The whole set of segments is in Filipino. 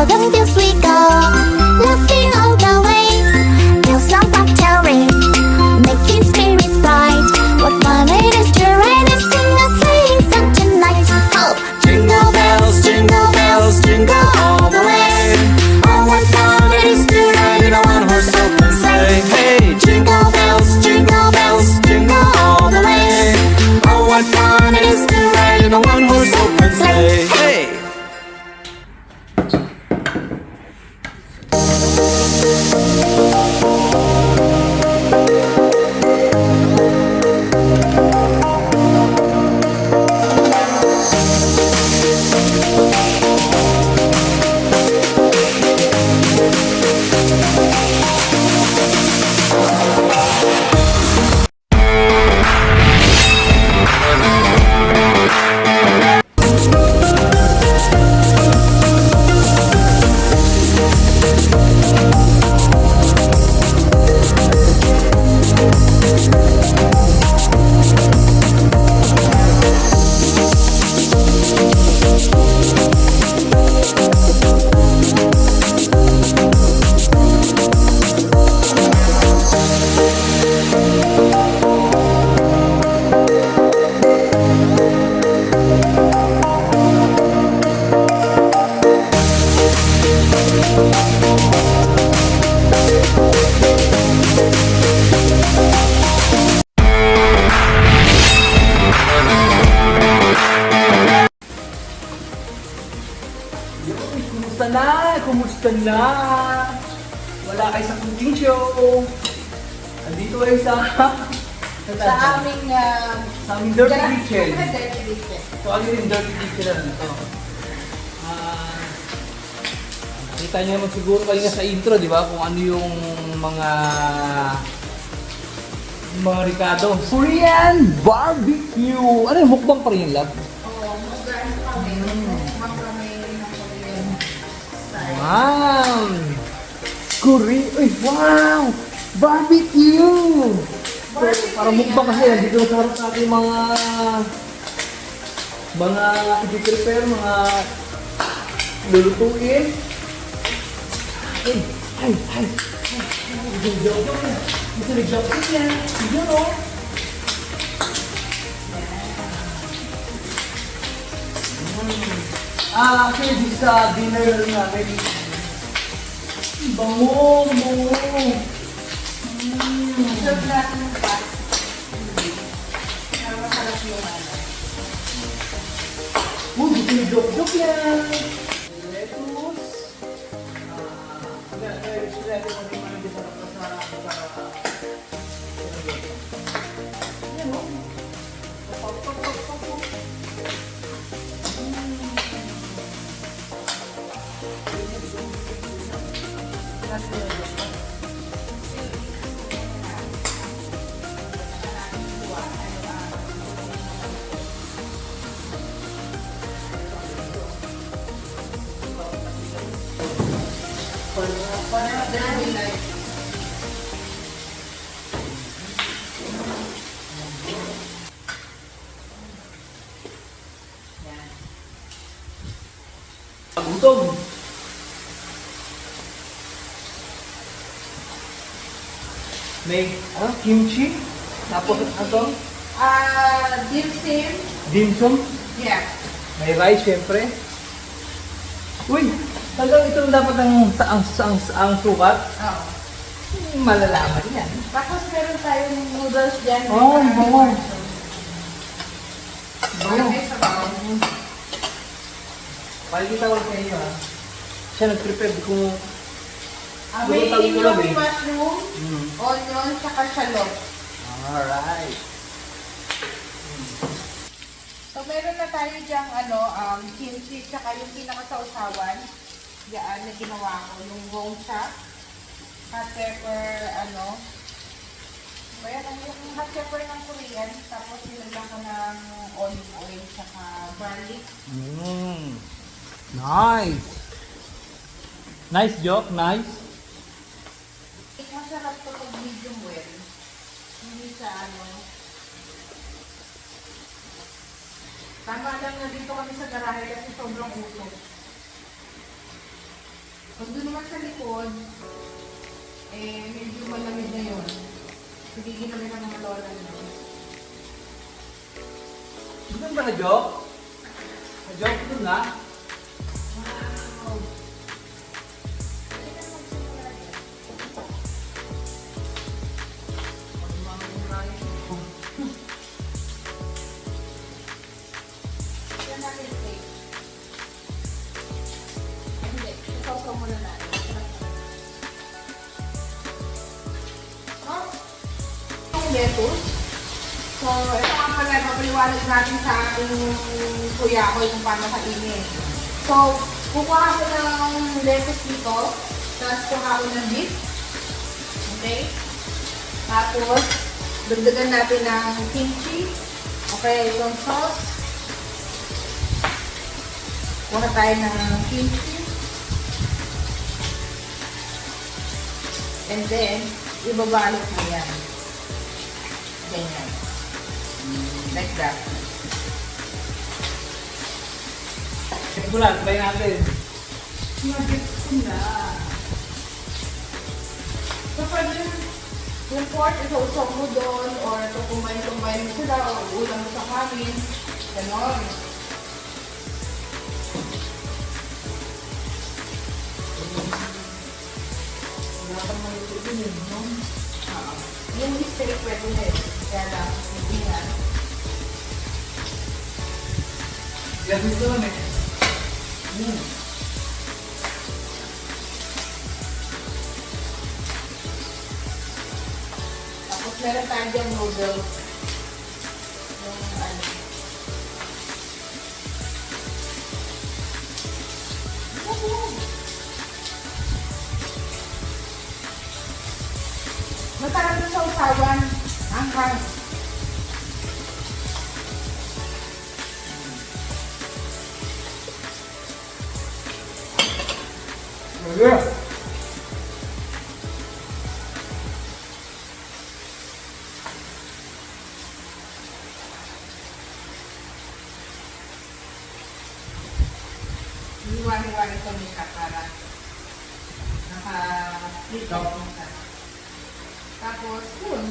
them fields we go, laughing all the way. Bells on bobtail ring, making spirits bright. What fun it is to ride and sing a sleighing song tonight. Oh, jingle bells, jingle all the way. Oh, what fun it is to ride in a one-horse open sleigh. Hey, Jingle bells, jingle all the way. Oh, what fun it is to ride in a one-horse open sleigh. hey! Kumusta na? Kumusta na? Wala kayo sa cooking show. Andito kayo sa aming sa aming dirty kitchen. dirty kitchen. So, ano yung dirty kitchen na dito? Nakita niyo naman siguro kanina sa intro, di ba? Kung ano yung mga Ricardo. Korean barbecue! Ano yung mukbang pa rin yung lab? Oo, mag-ano kami. Mukbang kami ng Korean style. Wow! Uy, wow! Barbecue! So, para mukbang kasi, nandito sa harap natin mga i-prepare, mga lulutuin. Ay! Ito nag-joke yan. Yun o. Actually, this dinner namin. Bango! Serve natin yung pot. Para masarap yung ano. Ito yung joke yan. Lettuce. Para dami like. Gutom. May kimchi. Tapos ano? Dim sim. Dim sum. Yeah. May rice syempre. Uy, talagang ito dapat ang sukat. Oo. Malalaman yan. Tapos meron tayong noodles dyan. Oh, bango. Malagay sa baon. Pakikita ko sa inyo ha. Siya nag-prepare kung May Tawag ko lang yung eh. mushroom, onion, saka shallot. Alright. So meron na tayo dyang kimchi, saka yung pinakasausawan. Diyan na ginawa ko, yung gongcha, hot pepper, Kaya yung hot pepper ng Korean, tapos nilagyan ko ng olive oil, saka garlic. Nice. Nice joke, nice. Masarap to pag medium well. Hindi sa Tama lang na dito kami sa garahe kasi sobrang usok. Pag doon naman sa likod, eh, medyo malamig na yun. Hindi ginamit ang mga lola nyo. Gusto ba na joke? Na-joke ito na. Wow! Yan natin steak. Hindi, isaw-saw muna natin. Yung lettuce. So, ito nga pala, papaliwanag natin sa ating kuya ko kung paano kainin. So, kukuha ko ng lettuce dito, tapos kuha ko ng beef. Okay? Tapos, dagdagan natin ng kimchi. Okay, itong sauce. Kuha tayo ng kimchi. And then, ibabalot mo yan. Ganyan. Like that. Check mo lang, try natin. Mag-gets ko na. So, pwede yung pork, isaw-saw mo doon, or ito kumain-kumain mo sila, o ulam mo sa kanin. Ganon. Wala kang maluto din eh, no? Yung steak pwede na eh. Kaya lang, hindi na. Yan dito lang eh. Tapos meron tayo dyan noodles. Yung ano. Masarap yung sausawan. Anghang. Yeah. Iwari-wari ko nila para naka-flip siya. Tapos, yun.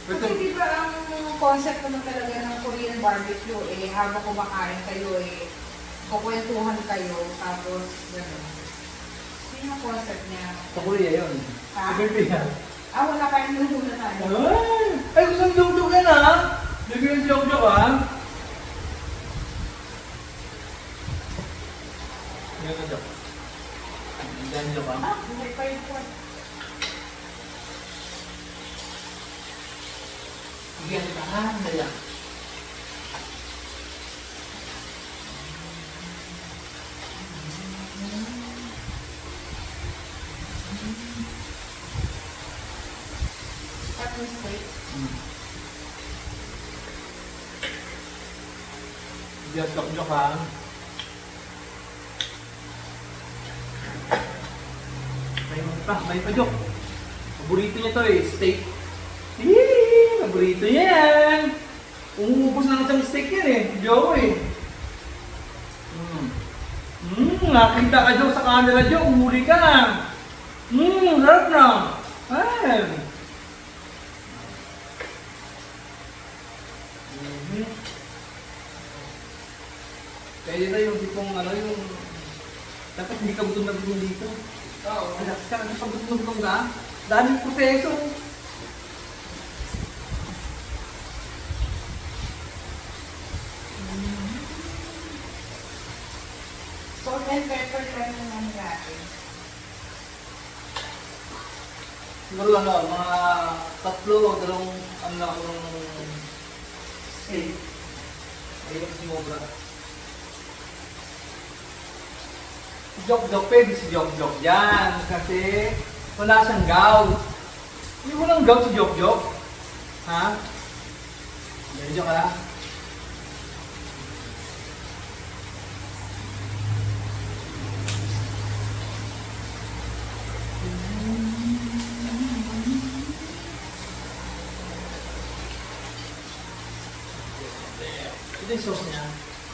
Kasi di ba ang concept naman talaga ng Korean barbecue, eh, habang kumakain kayo, eh, kukwentuhan kayo, tapos, gano'n. Yun ang concept niya. Sa Korea yun. Ha? Sa Korea. Wala kayong nung na tayo. Ay, gusto ng joke-joke yan ha? Bigyan ng joke-joke ha? Bigyan ng joke. Bigyan ng joke ha? Hindi pa yung point. Bigyan ka ha? Daya. Cut yung steak. Bigyan ng joke ha? May pa joke. Paborito niya to eh, steak. Paborito niya yan. Umuubos na ng isang steak yan eh. Joe eh. Nakita ka Joe sa camera Joe. Umuli ka. Sarap na. Ay. Kaya na yung tipong ano yung dapat hindi ka gutom na gutom dito. Oo. Relax ka. Kapag gutom na gutom ka, daming proseso. Salt and pepper lang naman natin. Siguro ano, mga tatlo o dalawang ano lang ng steak. Ayun si Mobra. Si Jok-Jok, pwede si Jok-Jok yan. Kasi wala siyang gout. Hindi mo lang gout si Jok-Jok. Ha? Medyo ka lang. Ito yung sauce niya.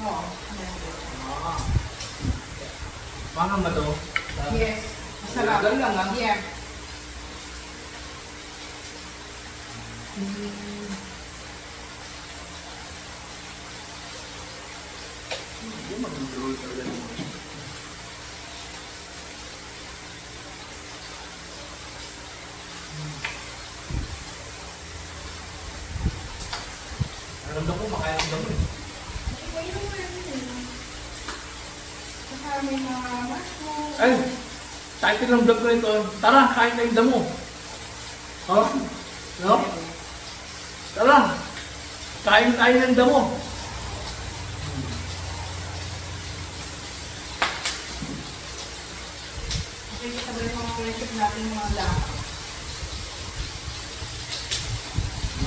Oo. Ah. Paano ba ito? Yes. Masarap. Ganun lang, ha? Yeah. Hindi mag-roll talaga yun. Naramdam ko, makaramdam ko. Iba yung saka may mga mushroom. Ay! Title ng vlog ko nito, tara, kain tayong damo. Oh? No? Tara! Kain tayo ng damo. Okay, sabay yung mga recipe natin yung mga lasa.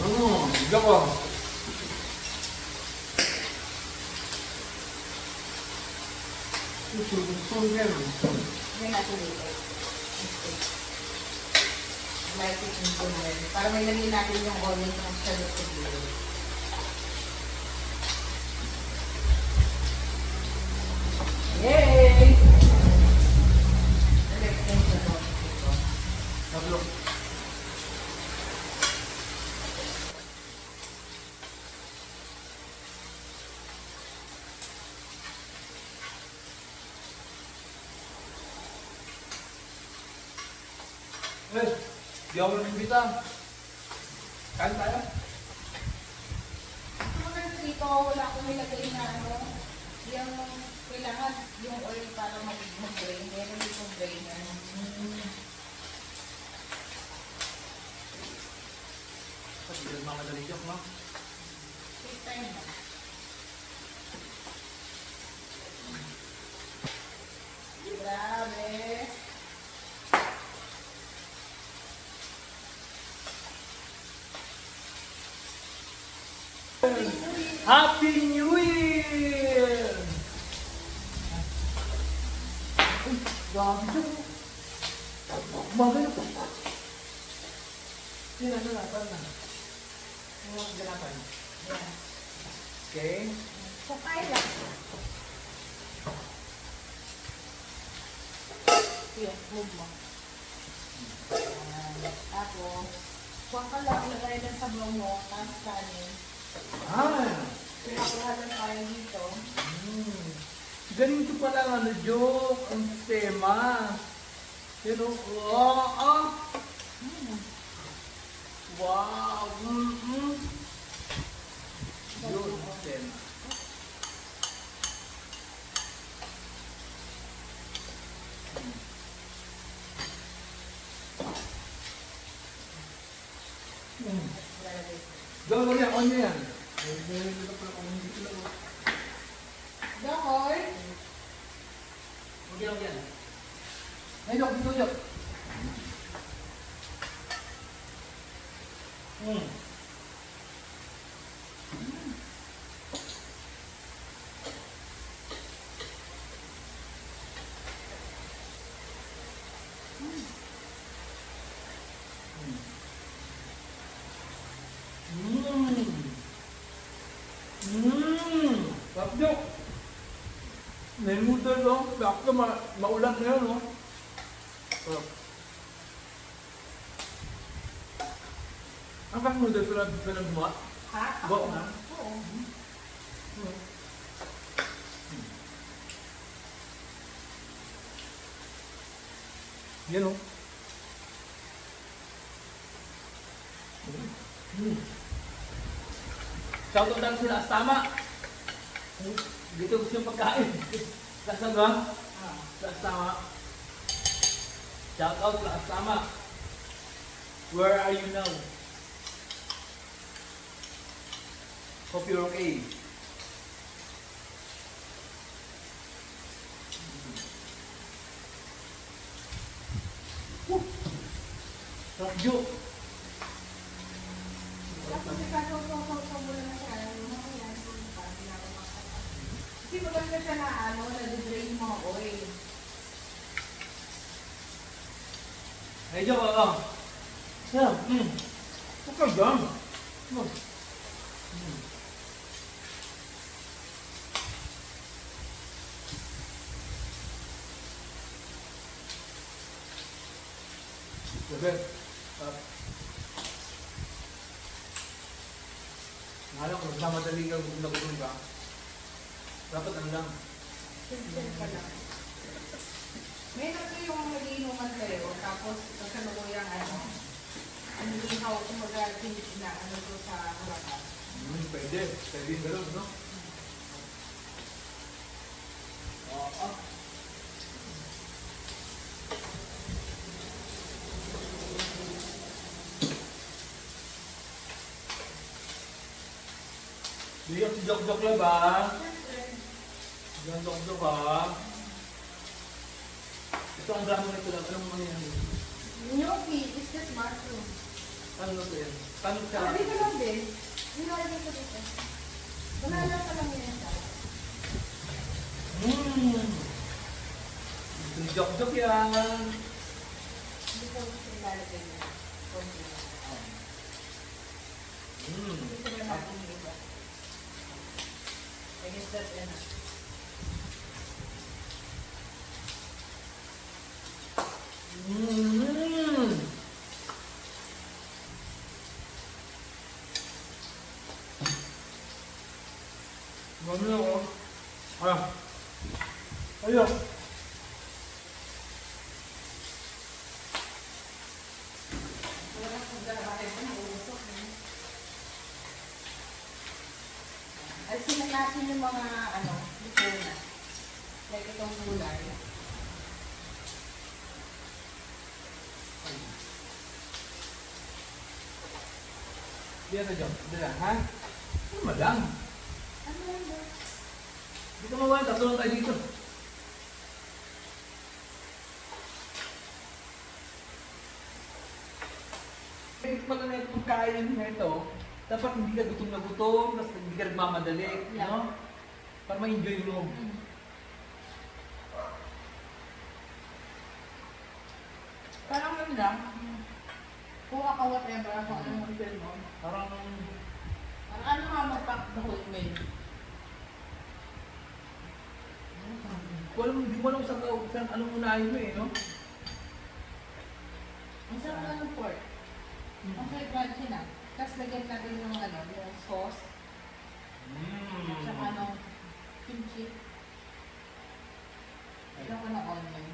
Hindi ko. Susunod yan. Hindi natin dito. Like it in good. Para may lagyan natin yung onion ng salad sa dito. Yay! Select din sa dito. Naglo. Eh, di ako nabibita. Kain tayo. Mga dito, wala akong nilagay na ano. Yung kailangan yung oil para mag-drain. Meron dito drainer. Kasi yung mga madali joke, no? Take time na. Grabe. Happy New Year! Uy, grabe siya. Umaga na. Sinasanapan na. Mga ganapan. Yan. Okay. Sakay lang. Yan, move mo. Yan. Tapos, huwag ka lang ilagay lang sa blow mo, tapos kanin. Ah! Pinakuha lang tayo dito. Ganito pala ang ano, joke, ang tema. Pero, oh. Wow! Yun, ang tema. Gawin niya, on niya yan. Dakoy. Okay lang yan. Ay, Dok, dito, Dok. Sarap, Dok. Nalimutan, no? Sakto, maulan na yun, no? Sarap. Ang kang noodles ko lang gumawa? Ha? Go, ha? Oo. Yan, no? Shoutout lang sila Astama. Dito gusto yung pagkain. Lasang ba? Sa Astama. Shoutout lang Astama. Where are you now? Hope you're okay. Sarap joke. Tapos ikaso mo na siya. Kasi maganda siya na ano, nag-drain mo oil. Ay, joke ako. Sarap. Huwag ka dyan. Sabi. Alam ko, nagmamadali ka kung nagutom ka. Dapat ano lang. Simple ka lang. May nato yung magiinuman kayo, tapos kasalukuyang ano ihaw, kumaga na ano to sa harapan. Pwede. Pwede yung gano'n, no? Oo. Di yung jok-jok lang ba? Yung jok-jok ba? Ito ang drama nito lang. Anong mga yan? Gnocchi is just mushroom. Ano na ito yan? Paano siya? Sabi ko lang din. Nilalagay ko dito. Wala lang ka lang yan sa. Yung jok-jok yan. Hindi ko nilalagay niya. Konti lang. Hindi ko na natin yung iba. I guess that's enough. Mami ako. Ayun. Wala kang garabahin ko, nauusok na. Alisin na natin yung mga luto na. Like itong gulay. Di ano dyan? Di lang, ha? Ano madam? Ano yan ba? Di ka mawala. Tatlo lang tayo dito. Kahit pala na itong pagkain na ito, dapat hindi ka gutom na gutom, tapos hindi ka nagmamadali, Yeah. no? Para ma-enjoy mo. Parang yun lang. Kuha ka whatever kung anong order mo. Parang, Parang ano nga mag-pack the whole meal. hindi mo alam saan anong unahin mo eh, no? Ang sarap na ng pork. Okay, crunchy na. Tapos lagyan natin yung yung sauce. Tsaka kimchi. Lagyan ko ng onion.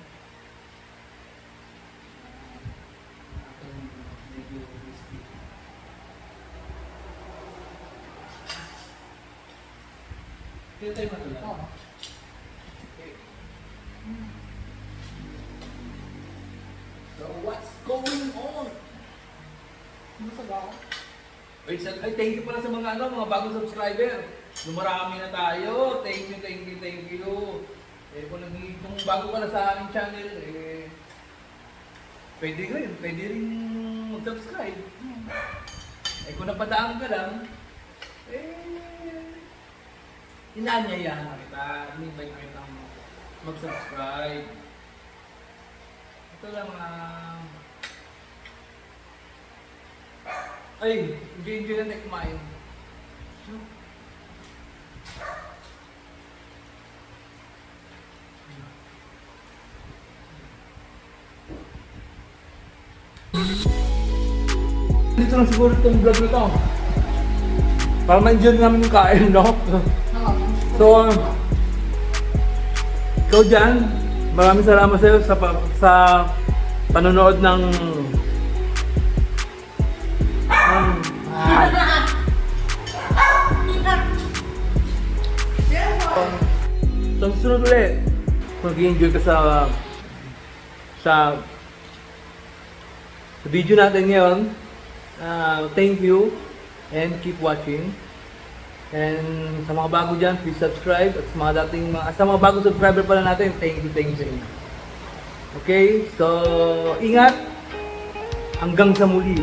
Medyo crispy. Kaya tayo matulad. Oo. Okay. So what's going on? Busog ako. Ay, thank you pala sa mga bagong subscriber. Dumarami na tayo. Thank you, thank you, thank you. Eh, kung bago ka na sa aming channel, pwede rin mag-subscribe. Eh, kung napadaan ka lang, inaanyayahan na kita. Invite mo kitang mag-subscribe. Ito lang, ay, enjoy na tayo kumain. Dito lang siguro itong vlog na to. Para ma-enjoy namin yung kain, no? Oo. So, ikaw dyan, maraming salamat sa iyo sa panonood ng so, susunod ulit, mag-enjoy ka sa video natin ngayon. Thank you and keep watching. And sa mga bago dyan, please subscribe. At sa mga bagong subscriber pala natin, thank you. Okay, so ingat hanggang sa muli.